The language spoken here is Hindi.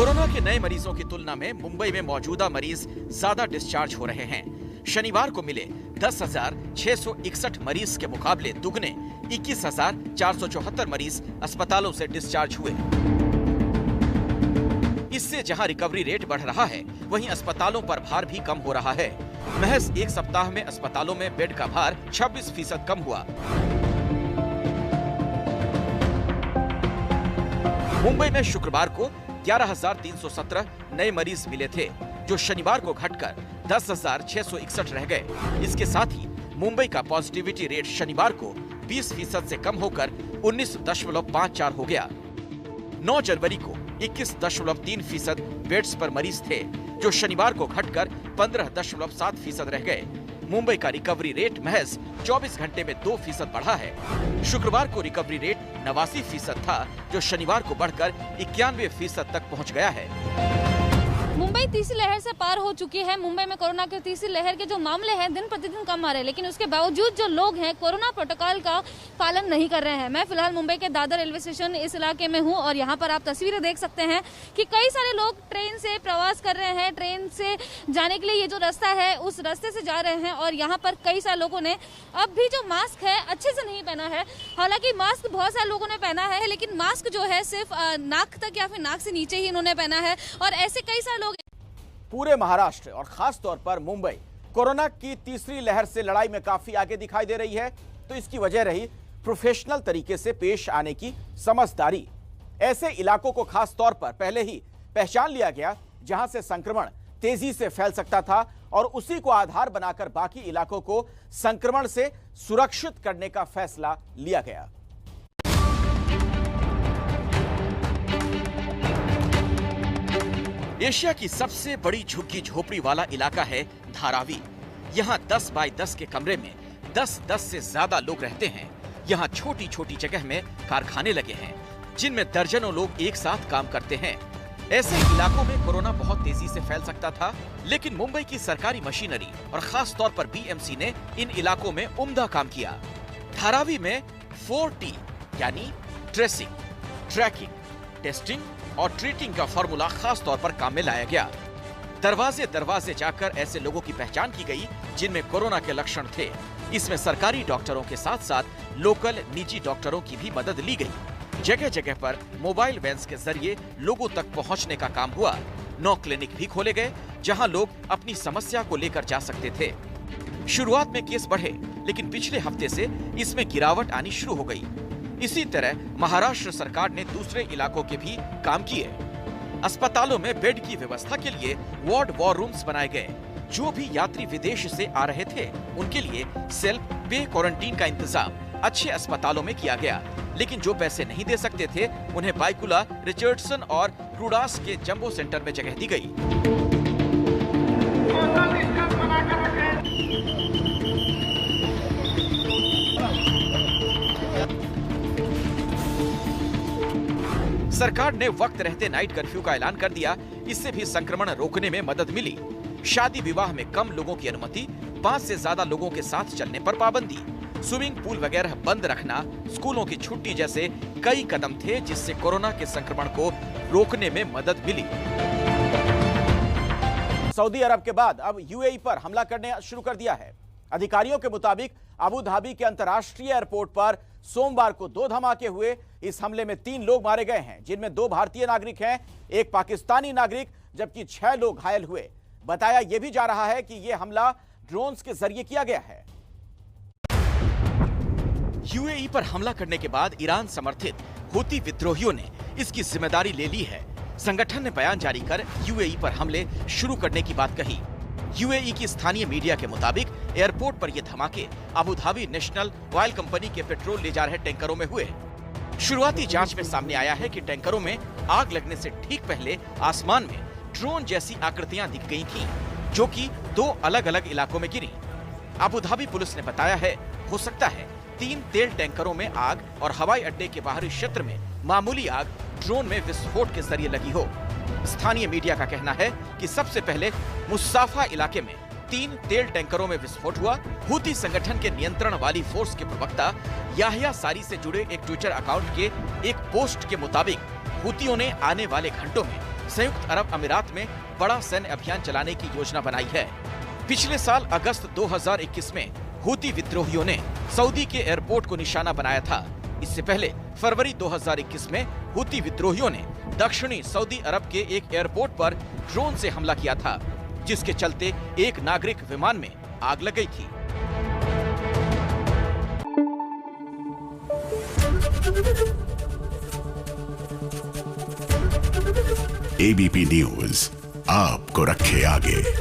कोरोना के नए मरीजों की तुलना में मुंबई में मौजूदा मरीज ज्यादा डिस्चार्ज हो रहे हैं। शनिवार को मिले 10,661 मरीज के मुकाबले दुगने 21,474 मरीज अस्पतालों से डिस्चार्ज हुए। इससे जहां रिकवरी रेट बढ़ रहा है, वहीं अस्पतालों पर भार भी कम हो रहा है। महज एक सप्ताह में अस्पतालों में बेड का भार 26% कम हुआ। मुंबई में शुक्रवार को 11,317 नए मरीज मिले थे, जो शनिवार को घटकर 10,661 रह गए। इसके साथ ही मुंबई का पॉजिटिविटी रेट शनिवार को 20% से कम होकर 19.54 हो गया। 9 जनवरी को 21.3% बेड्स पर मरीज थे, जो शनिवार को घटकर 15.7% रह गए। मुंबई का रिकवरी रेट महज 24 घंटे में 2% बढ़ा है। शुक्रवार को रिकवरी रेट 89% था, जो शनिवार को बढ़कर 91% तक पहुंच गया है। मुंबई तीसरी लहर से पार हो चुकी है। मुंबई में कोरोना की तीसरी लहर के जो मामले हैं दिन प्रतिदिन कम आ रहे हैं, लेकिन उसके बावजूद जो लोग हैं कोरोना प्रोटोकॉल का पालन नहीं कर रहे हैं। मैं फिलहाल मुंबई के दादर रेलवे स्टेशन इस इलाके में हूं और यहां पर आप तस्वीरें देख सकते हैं कि कई सारे लोग ट्रेन से प्रवास कर रहे हैं। ट्रेन से जाने के लिए ये जो रास्ता है उस रास्ते से जा रहे हैं और यहाँ पर कई सारे लोगों ने अब भी जो मास्क है अच्छे से नहीं पहना है। हालांकि मास्क बहुत सारे लोगों ने पहना है, लेकिन मास्क जो है सिर्फ नाक तक या फिर नाक से नीचे ही इन्होंने पहना है और ऐसे कई सारे लोग पूरे महाराष्ट्र और खास तौर पर मुंबई कोरोना की तीसरी लहर से लड़ाई में काफी आगे दिखाई दे रही है। तो इसकी वजह रही प्रोफेशनल तरीके से पेश आने की समझदारी। ऐसे इलाकों को खास तौर पर पहले ही पहचान लिया गया जहां से संक्रमण तेजी से फैल सकता था और उसी को आधार बनाकर बाकी इलाकों को संक्रमण से सुरक्षित करने का फैसला लिया गया। एशिया की सबसे बड़ी झुग्गी झोपड़ी वाला इलाका है धारावी। यहाँ 10 बाय 10 के कमरे में 10-10 से ज्यादा लोग रहते हैं। यहाँ छोटी छोटी जगह में कारखाने लगे हैं, जिनमें दर्जनों लोग एक साथ काम करते हैं। ऐसे इलाकों में कोरोना बहुत तेजी से फैल सकता था, लेकिन मुंबई की सरकारी मशीनरी और खास तौर पर बीएमसी ने इन इलाकों में उम्दा काम किया। धारावी में 4T यानी ट्रेसिंग, ट्रैकिंग, टेस्टिंग और ट्रीटिंग का फॉर्मूला खास तौर पर काम में लाया गया। दरवाजे दरवाजे जाकर ऐसे लोगों की पहचान की गई जिनमें कोरोना के लक्षण थे। इसमें सरकारी डॉक्टरों के साथ साथ लोकल निजी डॉक्टरों की भी मदद ली गई। जगह जगह पर मोबाइल वैन्स के जरिए लोगों तक पहुंचने का काम हुआ। 9 क्लिनिक भी खोले गए जहां लोग अपनी समस्या को लेकर जा सकते थे। शुरुआत में केस बढ़े, लेकिन पिछले हफ्ते से इसमें गिरावट आनी शुरू हो गई। इसी तरह महाराष्ट्र सरकार ने दूसरे इलाकों के भी काम किए। अस्पतालों में बेड की व्यवस्था के लिए वार्ड वॉर रूम्स बनाए गए। जो भी यात्री विदेश से आ रहे थे, उनके लिए सेल्फ पे क्वारंटीन का इंतजाम अच्छे अस्पतालों में किया गया। लेकिन जो पैसे नहीं दे सकते थे, उन्हें बाइकुला, रिचर्डसन और क्रूडास के जंबो सेंटर में जगह दी गई। सरकार ने वक्त रहते नाइट कर्फ्यू का ऐलान कर दिया। इससे भी संक्रमण रोकने में मदद मिली। शादी विवाह में कम लोगों की अनुमति, 5 से ज्यादा लोगों के साथ चलने पर पाबंदी, स्विमिंग पूल वगैरह बंद रखना, स्कूलों की छुट्टी जैसे कई कदम थे जिससे कोरोना के संक्रमण को रोकने में मदद मिली। सऊदी अरब के बाद अब यूएई पर हमला करने शुरू कर दिया है। अधिकारियों के मुताबिक अबू धाबी के अंतर्राष्ट्रीय एयरपोर्ट पर सोमवार को 2 धमाके हुए। इस हमले में 3 लोग मारे गए हैं, जिनमें 2 भारतीय नागरिक हैं, 1 पाकिस्तानी नागरिक, जबकि 6 लोग घायल हुए। बताया यह भी जा रहा है कि यह हमला ड्रोन्स के जरिए किया गया है। यूएई पर हमला करने के बाद ईरान समर्थित हूती विद्रोहियों ने इसकी जिम्मेदारी ले ली है। संगठन ने बयान जारी कर यूएई पर हमले शुरू करने की बात कही। यूएई की स्थानीय मीडिया के मुताबिक एयरपोर्ट पर ये धमाके Abu Dhabi national oil company के पेट्रोल ले जा रहे टैंकरों में हुए। शुरुआती जांच में सामने आया है कि टैंकरों में आग लगने से ठीक पहले आसमान में ड्रोन जैसी आकृतियां दिख गई थीं, जो कि 2 अलग अलग इलाकों में गिरी। अबू धाबी पुलिस ने बताया है, हो सकता है 3 तेल टैंकरों में आग और हवाई अड्डे के बाहरी क्षेत्र में मामूली आग ड्रोन में विस्फोट के जरिए लगी हो। स्थानीय मीडिया का कहना है कि सबसे पहले मुस्साफा इलाके में 3 तेल टैंकरों में विस्फोट हुआ। हूती संगठन के नियंत्रण वाली फोर्स के प्रवक्ता याहिया सारी से जुड़े एक ट्विटर अकाउंट के एक पोस्ट के मुताबिक हूतियों ने आने वाले घंटों में संयुक्त अरब अमीरात में बड़ा सैन्य अभियान चलाने की योजना बनाई है। पिछले साल अगस्त 2021 में हूती विद्रोहियों ने सऊदी के एयरपोर्ट को निशाना बनाया था। इससे पहले फरवरी 2021 में हूती विद्रोहियों ने दक्षिणी सऊदी अरब के एक एयरपोर्ट पर ड्रोन से हमला किया था, जिसके चलते एक नागरिक विमान में आग लग गई थी। एबीपी न्यूज आपको रखे आगे।